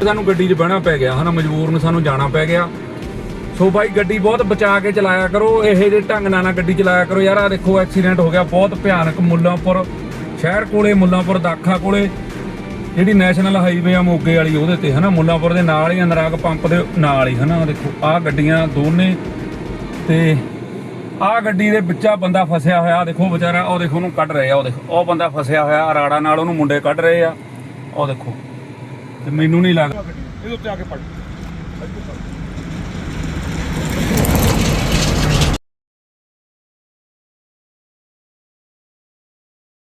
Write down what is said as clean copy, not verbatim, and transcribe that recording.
ਸਾਨੂੰ ਗੱਡੀ 'ਚ ਬਹਿਣਾ ਪੈ ਗਿਆ ਹਨਾ, ਮਜਬੂਰਨ ਸਾਨੂੰ ਜਾਣਾ ਪੈ ਗਿਆ। ਸੋ ਬਾਈ ਗੱਡੀ ਬਹੁਤ ਬਚਾ ਕੇ ਚਲਾਇਆ ਕਰੋ, ਇਹੋ ਜਿਹੇ ਢੰਗ ਨਾਲ ਨਾ ਗੱਡੀ ਚਲਾਇਆ ਕਰੋ ਯਾਰ। ਆ ਦੇਖੋ ਐਕਸੀਡੈਂਟ ਹੋ ਗਿਆ ਬਹੁਤ ਭਿਆਨਕ ਮੁੱਲਾਂਪੁਰ ਸ਼ਹਿਰ ਕੋਲੇ, ਮੁੱਲਾਂਪੁਰ ਦਾਖਾ ਕੋਲੇ, ਜਿਹੜੀ ਨੈਸ਼ਨਲ ਹਾਈਵੇ ਆ ਮੋਗੇ ਵਾਲੀ ਉਹਦੇ ਤੇ ਹਨਾ, ਮੁੱਲਾਂਪੁਰ ਦੇ ਨਾਲ ਹੀ ਅਨਰਾਗ ਪੰਪ ਦੇ ਨਾਲ ਹੀ ਹਨਾ। ਦੇਖੋ ਆਹ ਗੱਡੀਆਂ ਦੋਨੇ ਤੇ ਆਹ ਗੱਡੀ ਦੇ ਵਿੱਚਾ ਬੰਦਾ ਫਸਿਆ ਹੋਇਆ ਦੇਖੋ ਵਿਚਾਰਾ, ਉਹ ਦੇਖੋ ਉਹਨੂੰ ਕੱਢ ਰਹੇ ਆ, ਉਹ ਦੇਖੋ ਉਹ ਬੰਦਾ ਫਸਿਆ ਹੋਇਆ ਰਾੜਾ ਨਾਲ, ਉਹਨੂੰ ਮੁੰਡੇ ਕੱਢ ਰਹੇ ਆ ਉਹ ਦੇਖੋ। ਤੇ ਮੈਨੂੰ ਨਹੀਂ ਲੱਗਦਾ ਇਹਦੇ ਉੱਤੇ ਆ ਕੇ ਪੜ